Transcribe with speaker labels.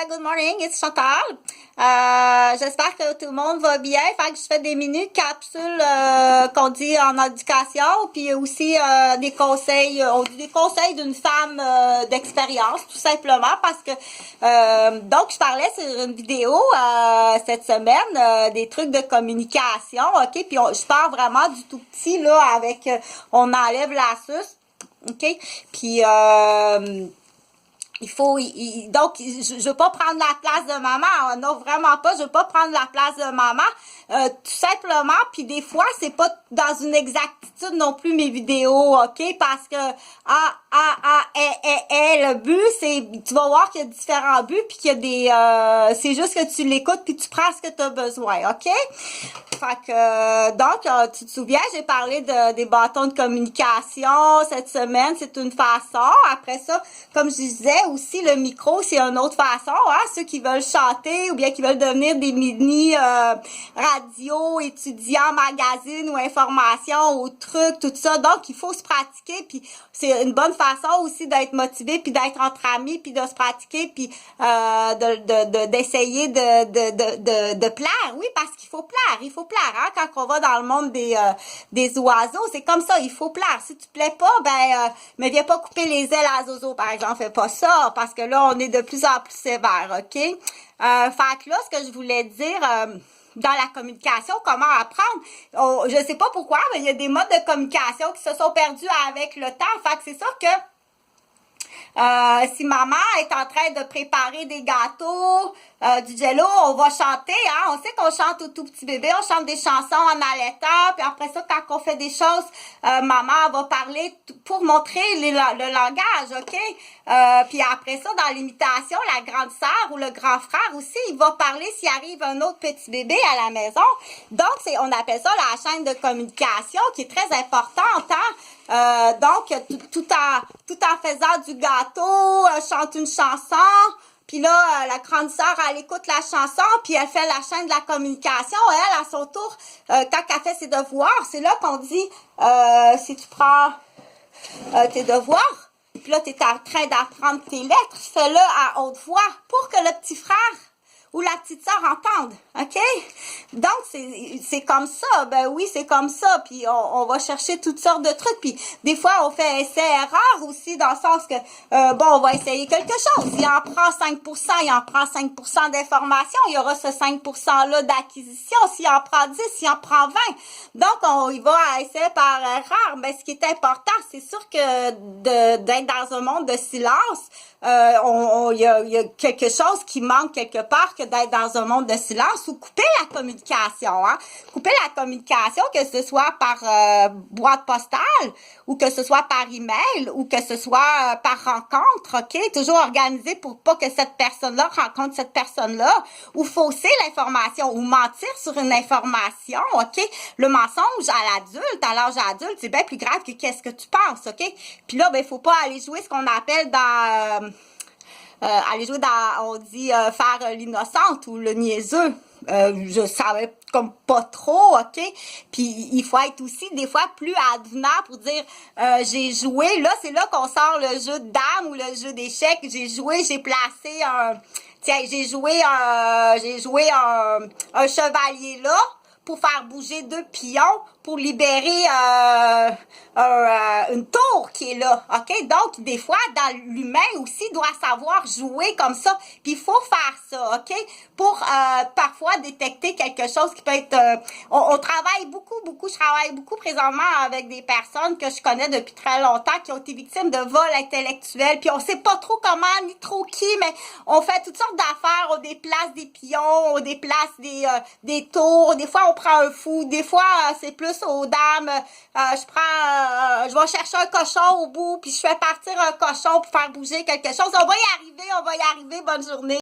Speaker 1: Good morning, it's Chantal. J'espère que tout le monde va bien. Fait que je fais des mini capsules qu'on dit en éducation, puis aussi des conseils. On dit des conseils d'une femme d'expérience, tout simplement, parce que donc je parlais sur une vidéo cette semaine des trucs de communication, ok. Puis je pars vraiment du tout petit là avec on enlève la suce, ok. Puis il faut, donc, je veux pas prendre la place de maman. Non, vraiment pas. Je veux pas prendre la place de maman. Tout simplement. Puis des fois, c'est pas dans une exactitude non plus mes vidéos, ok? Parce que le but, c'est, tu vas voir qu'il y a différents buts, puis qu'il y a des, c'est juste que tu l'écoutes puis tu prends ce que tu as besoin, ok? Fait que, donc, tu te souviens, j'ai parlé des bâtons de communication cette semaine. C'est une façon. Après ça, comme je disais, aussi le micro, c'est une autre façon, hein, ceux qui veulent chanter ou bien qui veulent devenir des mini radio, étudiants, magazines ou informations ou trucs, tout ça. Donc, il faut se pratiquer, puis c'est une bonne façon aussi d'être motivé, puis d'être entre amis, puis de se pratiquer, puis d'essayer de plaire. Oui, parce qu'il faut plaire, hein, quand on va dans le monde des oiseaux, c'est comme ça, il faut plaire. Si tu plais pas, mais viens pas couper les ailes à Zozo, par exemple, fais pas ça, parce que là, on est de plus en plus sévère, ok? Fait que là, ce que je voulais dire, dans la communication, comment apprendre, je sais pas pourquoi, mais il y a des modes de communication qui se sont perdus avec le temps. Fait que c'est sûr que si maman est en train de préparer des gâteaux, du jello, on va chanter, hein. On sait qu'on chante au tout petit bébé, on chante des chansons en allaitant, puis après ça, quand on fait des choses, maman va parler pour montrer le langage, ok? Puis après ça, dans l'imitation, la grande sœur ou le grand frère aussi, il va parler s'il arrive un autre petit bébé à la maison. Donc, on appelle ça la chaîne de communication qui est très importante, hein? Donc, tout en faisant du gâteau, chante une chanson. Puis là, la grande sœur, elle écoute la chanson, puis elle fait la chaîne de la communication. Elle, à son tour, quand elle fait ses devoirs, c'est là qu'on dit, si tu prends tes devoirs, puis là, tu es en train d'apprendre tes lettres, fais-le à haute voix pour que le petit frère ou la petite sœur entende, ok? Donc, c'est comme ça, ben oui, c'est comme ça, puis on va chercher toutes sortes de trucs, puis des fois, on fait essai-erreur aussi, dans le sens que, on va essayer quelque chose, il en prend 5%, il en prend 5% d'information, il y aura ce 5%-là d'acquisition, s'il en prend 10, s'il en prend 20, donc on y va à essai par erreur, mais ce qui est important, c'est sûr que d'être dans un monde de silence, il y a quelque chose qui manque quelque part que d'être dans un monde de silence ou couper la communication, hein. Couper la communication, que ce soit par boîte postale ou que ce soit par email ou que ce soit par rencontre, ok? Toujours organisé pour pas que cette personne-là rencontre cette personne-là ou fausser l'information ou mentir sur une information, ok? Le mensonge à l'adulte, à l'âge adulte, c'est bien plus grave que qu'est-ce que tu penses, ok? Puis là, faut pas aller jouer ce qu'on appelle dans... aller jouer dans, on dit, faire l'innocente ou le niaiseux. Je savais comme pas trop, ok? Puis il faut être aussi des fois plus avenant pour dire j'ai joué, là c'est là qu'on sort le jeu de dames ou le jeu d'échecs. J'ai joué, j'ai placé un, tiens, j'ai joué un chevalier là pour faire bouger 2 pions pour libérer une tour qui est là, ok? Donc, des fois, dans l'humain aussi, doit savoir jouer comme ça. Puis, il faut faire ça, ok? Pour parfois détecter quelque chose qui peut être... on travaille beaucoup, je travaille beaucoup présentement avec des personnes que je connais depuis très longtemps qui ont été victimes de vol intellectuel. Puis, on sait pas trop comment, ni trop qui, mais on fait toutes sortes d'affaires. On déplace des pions, on déplace des tours. Des fois, on prend un fou. Des fois, c'est plus aux dames, je vais chercher un cochon au bout, puis je fais partir un cochon pour faire bouger quelque chose. On va y arriver, bonne journée.